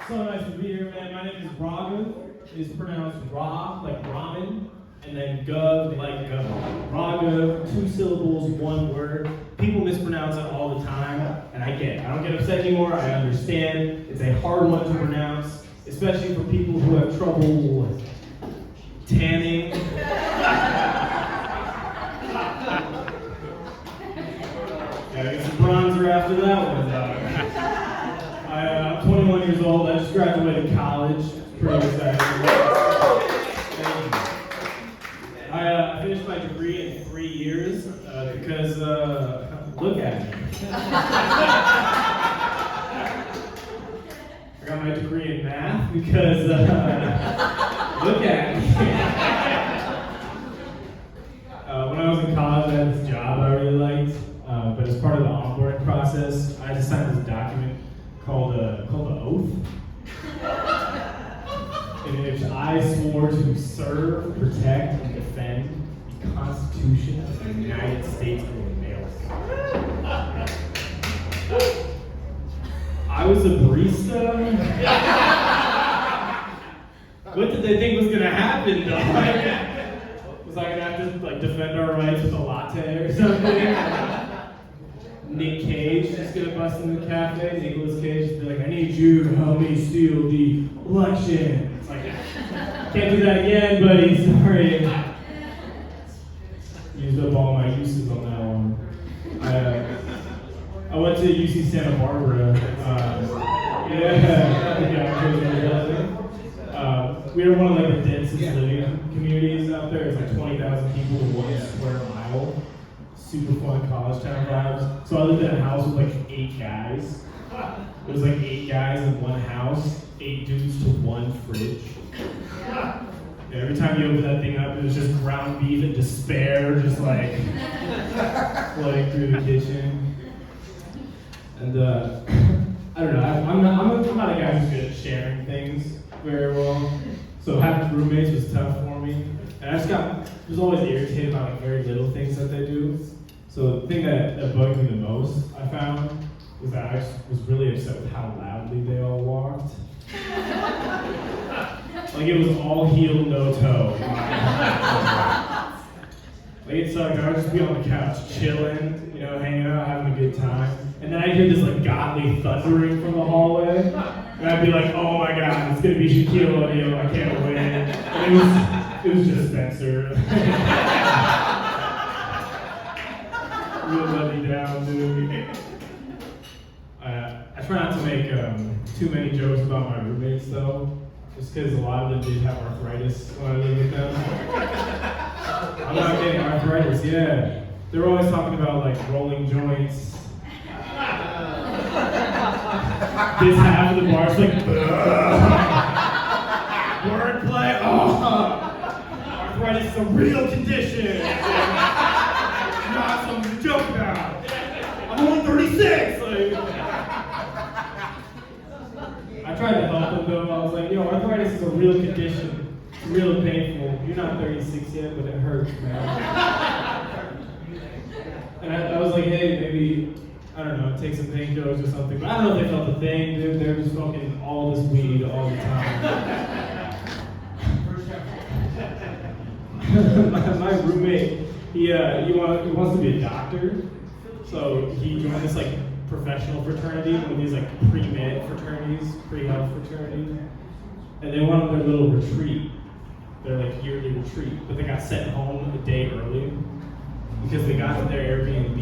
So nice to be here, man. My name is Raaghav. It's pronounced Ra, like ramen, and then Gav, like Raaghav, 2 syllables, 1 word. People mispronounce it all the time, and I get it. I don't get upset anymore. I understand. It's a hard one to pronounce, especially for people who have trouble tanning. Gotta get some bronzer after that one, dog. I'm 21 years old. I just graduated college. Pretty excited. I finished my degree in 3 years because, look at me. I got my degree in math because, look at me. When I was in college, I had this job I really liked, but as part of the onboarding process, I had to sign this document called the Oath, in which I swore to serve, protect, and defend the Constitution of the United States of America. I was a barista. What did they think was gonna happen, dog? Was I gonna have to defend our rights with a latte or something? Nick Cage just gonna bust in the cafe. Nicolas Cage just be like, I need you to help me steal the election. It's like, can't do that again, buddy. Sorry. Used up all my uses on that one. I went to UC Santa Barbara. We were one of the densest living communities out there. It's like 20,000 people in 1 square mile. Super fun college town vibes. So I lived in a house with 8 guys. It was 8 guys in one house, 8 dudes to 1 fridge. And every time you open that thing up, it was just ground beef and despair, just flooding through the kitchen. And I don't know. I'm not a guy who's good at sharing things very well. So having roommates was tough for me. And I was always irritated by very little things that they do. So the thing that bugged me the most, I found, was that I was really upset with how loudly they all walked. It was all heel, no toe. It sucked. I would just be on the couch chilling, hanging out, having a good time. And then I'd hear this godly thundering from the hallway. And I'd be like, oh my god, it's gonna be Shaquille O'Neal, I can't win. And it was just Spencer. Really let me down, dude. I try not to make too many jokes about my roommates, though, just because a lot of them did have arthritis when I lived with them. I'm not getting arthritis, yeah. They were always talking about rolling joints. This half of the bar's wordplay. Oh, arthritis is a real condition. Not something to joke about. I'm only 36. I tried to help them though. I was like, arthritis is a real condition. It's real painful. You're not 36 yet, but it hurts, man. And I was like, hey, maybe, I don't know, take some painkillers or something. But I don't know if they felt the thing, dude. They were just smoking all this weed all the time. My roommate, he wants to be a doctor, so he joined this professional fraternity, one of these pre-med fraternities, pre-health fraternities, and they went on their little retreat, their yearly retreat, but they got sent home a day early because they got to their Airbnb,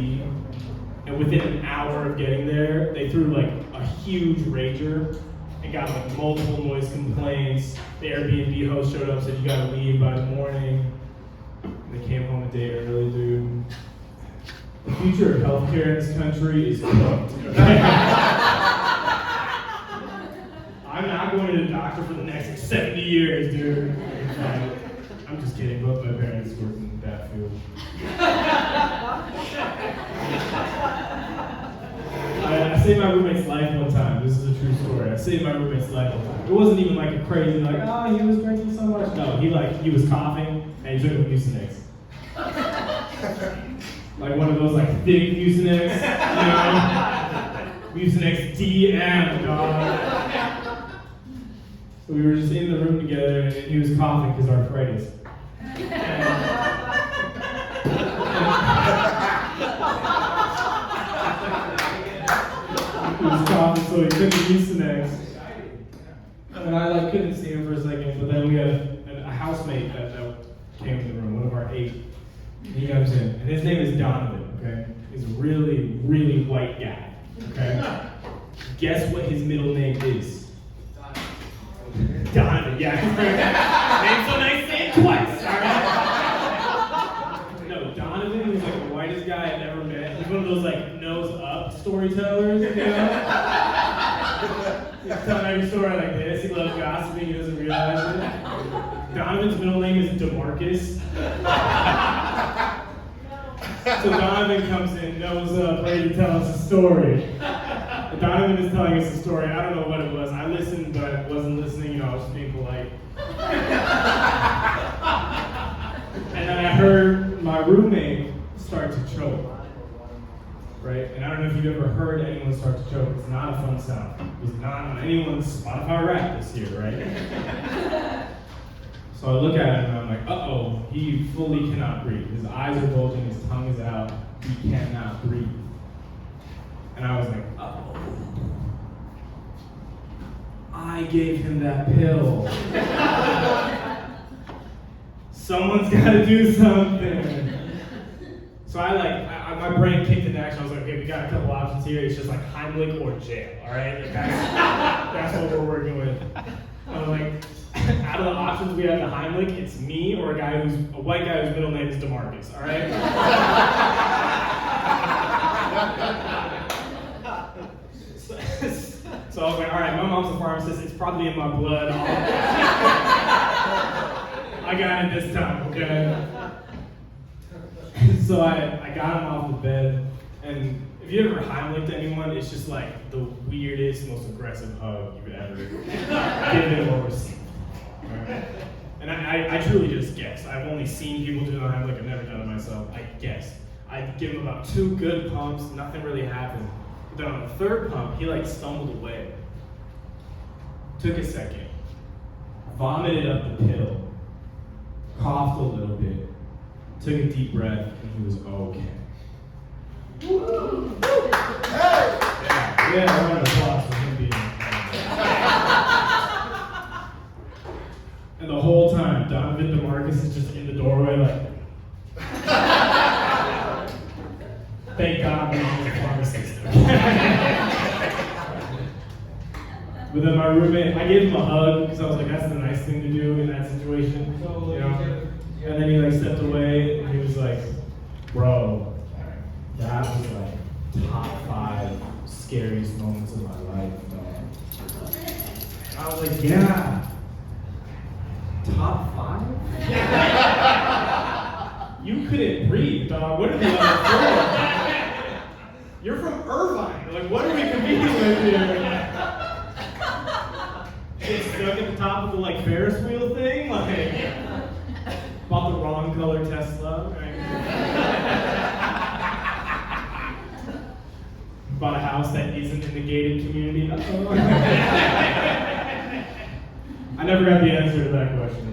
and within an hour of getting there, they threw a huge rager and got multiple noise complaints. The Airbnb host showed up and said, you gotta leave by the morning. They came home a day early, dude. The future of healthcare in this country is cooked. I'm not going to the doctor for the next 70 years, dude. I'm just kidding. Both my parents work in that field. I saved my roommate's life one time. This is a true story. I saved my roommate's life one time. It wasn't even a crazy, oh, he was drinking so much. No, he was coughing and he took a Mucinex. One of those thick Mucinex, Mucinex DM, dog. we were just in the room together, and he was coughing because arthritis. He was coughing, so he took the Mucinex. And I couldn't see him for a second, but then we had a housemate that came in the room, one of our 8. And he comes in, and his name is Donovan, okay? He's a really, really white guy, okay? Guess what his middle name is? Donovan, yeah. Name's so nice, say it twice, alright? No, Donovan is like the whitest guy I've ever met. He's one of those nose up storytellers, you know? He's telling every story like this. He loves gossiping, he doesn't realize it. Donovan's middle name is DeMarcus. So Donovan comes in, knows ready to tell us a story. Donovan is telling us a story. I don't know what it was. I listened, but I wasn't listening. I was just being polite. And then I heard my roommate start to choke. Right? And I don't know if you've ever heard anyone start to choke. It's not a fun sound. It was not on anyone's Spotify rap this year, right? So I look at him and I'm like, uh-oh, he fully cannot breathe. His eyes are bulging, his tongue is out, he cannot breathe. And I was like, uh-oh. I gave him that pill. Someone's gotta do something. So my brain kicked into action. I was like, okay, we got a couple options here. It's just Heimlich or jail, all right? That's what we're working with. I was like, out of the options we have the Heimlich, it's me or a white guy whose middle name is DeMarcus, all right? So I was like, all right, my mom's a pharmacist. It's probably in my blood. I got it this time, okay? So I got him off the bed, and if you ever Heimlich'd anyone, it's just the weirdest, most aggressive hug you've ever given or received. Right? And I truly just guessed. I've only seen people do the Heimlich, I've never done it myself. I guessed. I give him about 2 good pumps, nothing really happened. But then on the 3rd pump, he stumbled away. Took a second, vomited up the pill, coughed a little bit, took a deep breath, and he was okay. Yeah, round of applause for him being And the whole time, Donovan DeMarcus is just in the doorway thank God my mom's a pharmacist. But then my roommate, I gave him a hug because I was like, that's the nice thing to do in that situation. You know? And then he stepped away and he was like, bro, that was top 5 scariest moments of my life, man. I was like, yeah. Top 5? You couldn't breathe, dog. What are the other 4? You're from Irvine. What are we competing with here? Get stuck at the top of the Ferris wheel thing? Bought the wrong color Tesla. Right? Bought a house that isn't in the gated community. I never got the answer to that question.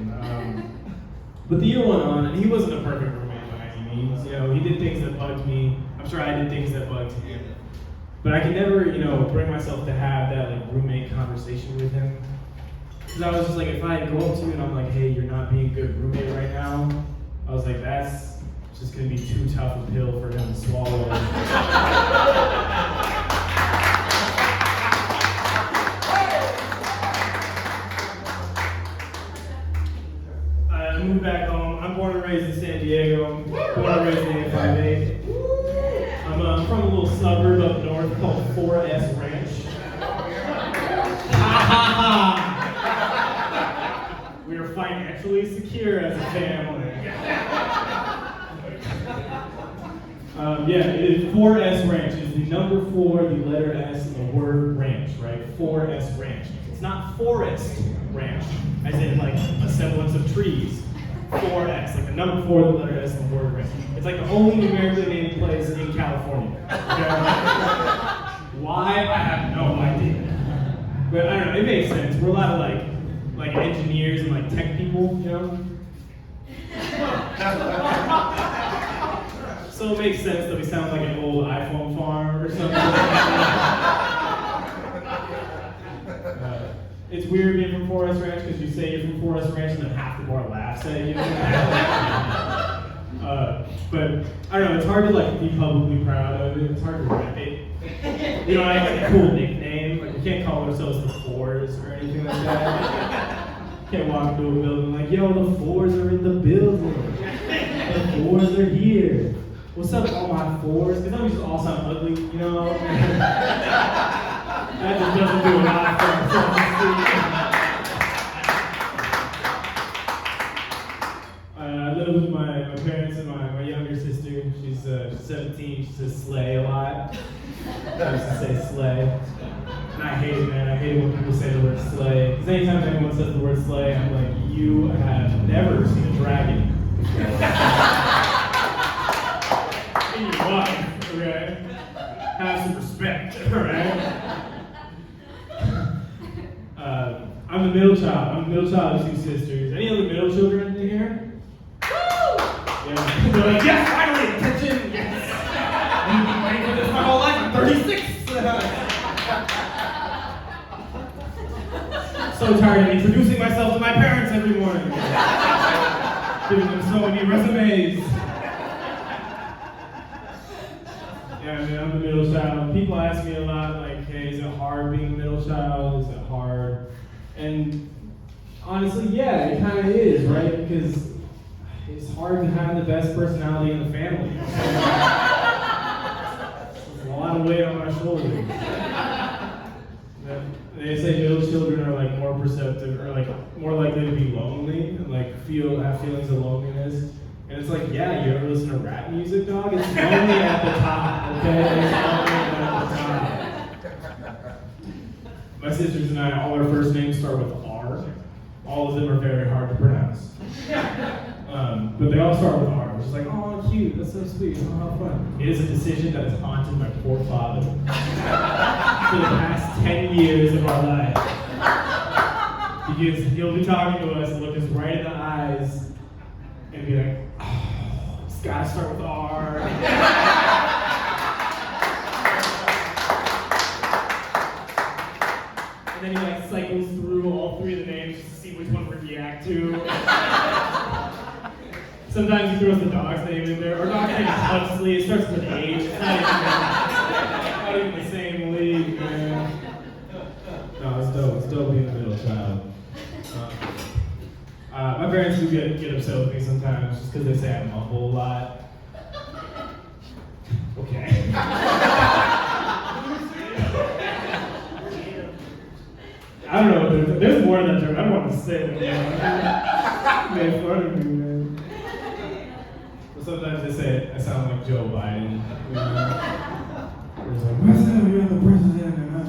But the year went on, and he wasn't a perfect roommate by any means. He did things that bugged me. I'm sure I did things that bugged him. But I could never, bring myself to have that roommate conversation with him. Because I was just if I go up to you and I'm like, hey, you're not being a good roommate right now, I was like, that's just going to be too tough a pill for him to swallow. I moved back home. I'm born and raised in San Diego. Born and raised in 858. I'm from a little suburb up north called 4S Ranch. We are financially secure as a family. It is 4S Ranch. It is the number 4, the letter S, and the word ranch, right? 4S Ranch. It's not Forest Ranch, as in a semblance of trees. 4S, the number 4, the letter S, and the word ranch. It's the only numerically named place in California. Okay? Why? I have no idea. But I don't know, it makes sense. We're a lot of like engineers and like tech people, you know? So it makes sense that we sound like an old iPhone farm or something. It's weird being from Forest Ranch because you say you're from Forest Ranch and then half the bar laughs at you. But I don't know, it's hard to like be publicly proud of it. It's hard to rep it. You know, I have like a cool nickname. Like we can't call ourselves the Fours or anything like that. Can't walk into a building like, yo, the Fours are in the building. The Fours are here. What's up, all my Fours? Because we just all sound ugly, you know? That just doesn't do a lot for self-esteem. I live with my parents and my younger sister. She's 17. She says slay a lot. I used to say slay. And I hate it, man. I hate it when people say the word slay. Because anytime anyone says the word slay, I'm like, you have never seen a dragon in your life, okay? Have some respect, alright? I'm the middle child. I'm the middle child of two sisters. Any other middle children in here? Yeah. They're like, yes, finally, attention, yes. I've been waiting for this my whole life. I'm 36. So tired of introducing myself to my parents every morning. Giving them so many resumes. Yeah, man, I'm the middle child. People ask me a lot, like, hey, is it hard being a middle child? Is it hard? And honestly, yeah, it kind of is, right? Because it's hard to have the best personality in the family. There's a lot of weight on my shoulders. They say middle children are like more perceptive, or like more likely to be lonely, and like have feelings of loneliness. And it's like, yeah, you ever listen to rap music, dog? It's lonely at the top, okay? It's lonely at the top. My sisters and I, all our first names start with R. All of them are very hard to pronounce. But they all start with R, which is like, oh, cute, that's so sweet, oh, how fun. It is a decision that has haunted my poor father for the past 10 years of our life. Because he'll be talking to us, look us right in the eyes, and be like, oh, it's gotta start with R. And then he like cycles through all three of the names just to see which one we react to. Sometimes he throws the dog's name in there. Our dog's name is Huxley. It starts with an H. It's not even the same league, man. No, it's dope. It's dope being a middle child. My parents do get upset with me sometimes just because they say I mumble a lot. Okay. I don't know. There's more than that term. I don't want to say it. Made fun of me, man. But sometimes they say I sound like Joe Biden. You know? It's like, what's up? You're the president, and I'm like,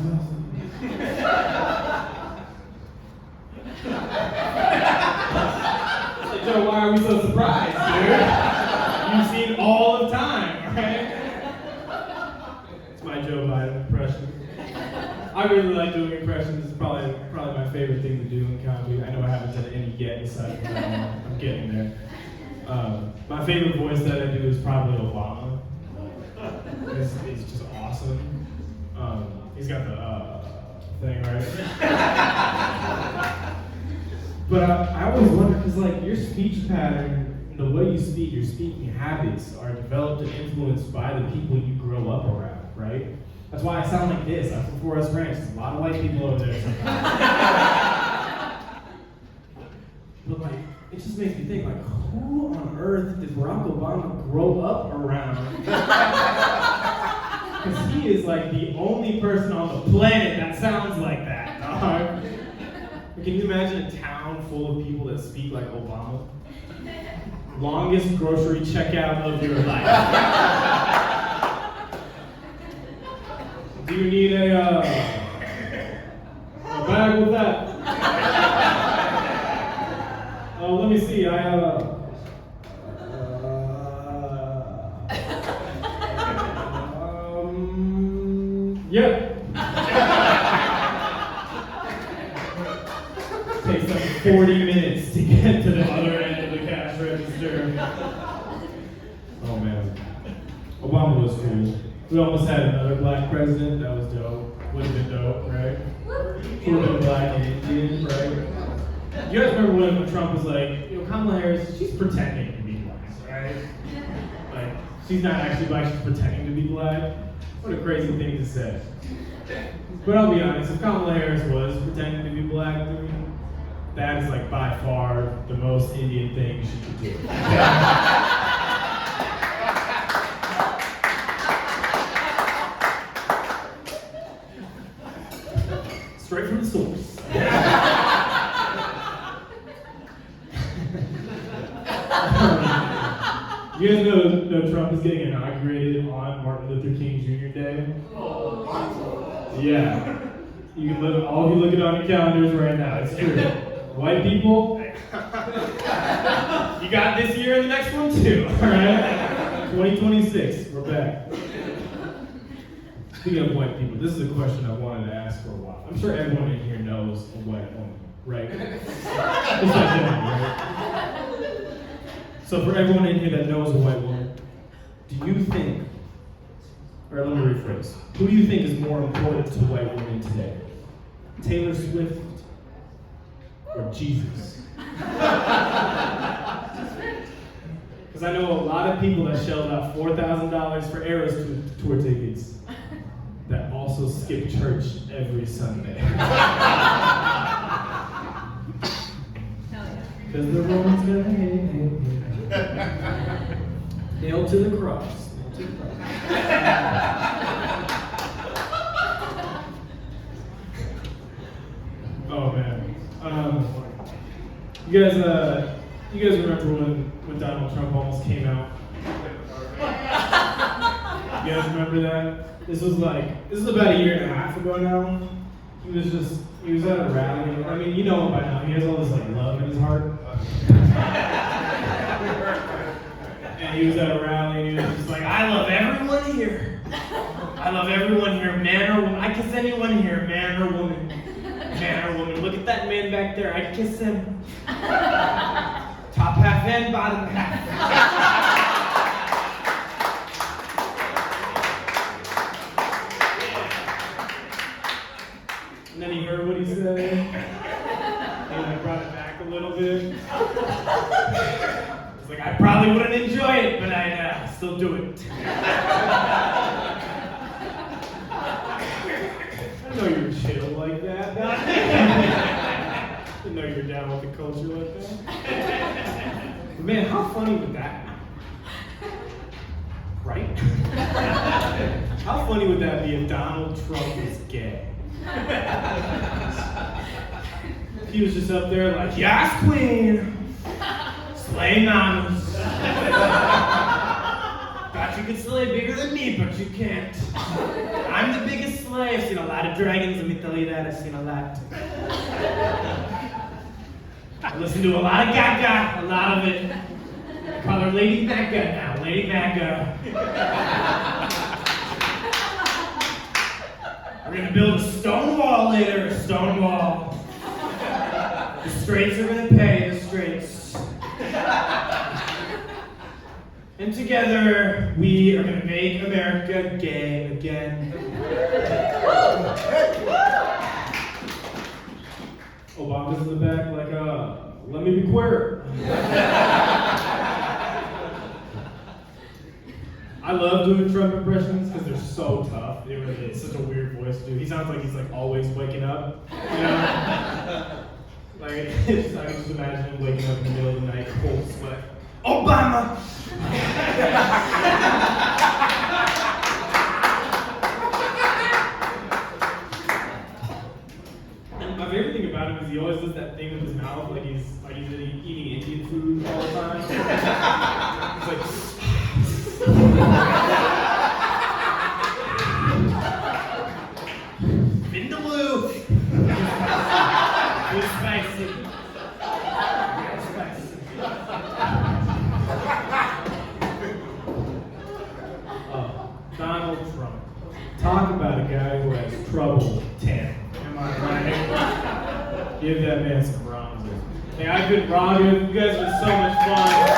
Joe, why are we so surprised, dude? You've seen all of time, right? It's my Joe Biden impression. I really like doing impressions. It's probably my favorite thing to do in comedy. I know I haven't done any yet, aside from that. I'm getting there. My favorite voice that I do is probably Obama. It's just awesome. He's got the thing, right? But I always wonder, because like your speech pattern, the way you speak, your speaking habits are developed and influenced by the people you grow up around, right? That's why I sound like this. I'm from Forest Ranch. There's a lot of white people over there sometimes. But like, it just makes me think, like, who on earth did Barack Obama grow up around? Because he is like the only person on the planet that sounds like that, dog. Can you imagine a town full of people that speak like Obama? Longest grocery checkout of your life. Do you need a bag with that? Let me see. Yeah. Takes like 40 minutes to get to the other end of the cash register. Oh man. Obama was cool. We almost had another black president. That was dope. Would have been dope, right? Would have been black and Indian, right? You guys remember when Trump was like, Kamala Harris, she's pretending to be black, right? Like, she's not actually black, she's pretending to be black. What a crazy thing to say. But I'll be honest, if Kamala Harris was pretending to be black, that is like by far the most Indian thing she could do. Straight from the source. You guys know Trump is getting inaugurated on Martin Luther King Jr. Day? Yeah. You can all of you look it on your calendars right now. It's true. White people, you got this year and the next one too, alright? 2026, we're back. Speaking of white people, this is a question I wanted to ask for a while. I'm sure everyone in here knows a white woman, right? It's like that, right? So for everyone in here that knows a white woman, do you think, or let me rephrase, who do you think is more important to white women today? Taylor Swift or Jesus? Because I know a lot of people that shelled out $4,000 for Eras tour tickets that also skip church every Sunday. Because the Romans gonna hate. Nailed to the cross. Oh man. You guys remember when Donald Trump almost came out? You guys remember that? This was about a year and a half ago now. He was at a rally. I mean, you know him by now. He has all this like love in his heart. And he was at a rally and he was just like, I love everyone here. I love everyone here, man or woman. I kiss anyone here, man or woman. Man or woman. Look at that man back there. I'd kiss him. Top half and bottom half. And then he heard what he said. And I brought it back a little bit. It's like, I probably wouldn't enjoy it, but I'd still do it. I know you're chill like that. I know you're down with the culture like that. But man, how funny would that be? Right? How funny would that be if Donald Trump is gay? He was just up there like, yes, queen. Slay mamas. Thought you could slay bigger than me, but you can't. I'm the biggest slay. I've seen a lot of dragons, let me tell you that. I've seen a lot. I listen to a lot of Gaga, a lot of it. I call her Lady Gaga now, Lady Gaga. We're gonna build a stone wall later, a stone wall. The straights are gonna pay, the straights. And together, we are gonna make America gay again. Obama's in the back like, let me be queer. I love doing Trump impressions because they're so tough. It really is such a weird voice to do. He sounds like he's like always waking up, you know? Like, I can just imagine him waking up in the middle of the night, cold sweat. Obama! My favorite thing about him is he always does that thing with his mouth, like he's eating Indian food all the time. It's like, Vindaloo! It's spicy. It's spicy. Donald Trump. Talk about a guy who has trouble with 10. Am I right? Give that man some rhyme. Hey, I've been Raaghav. You guys have been so much fun.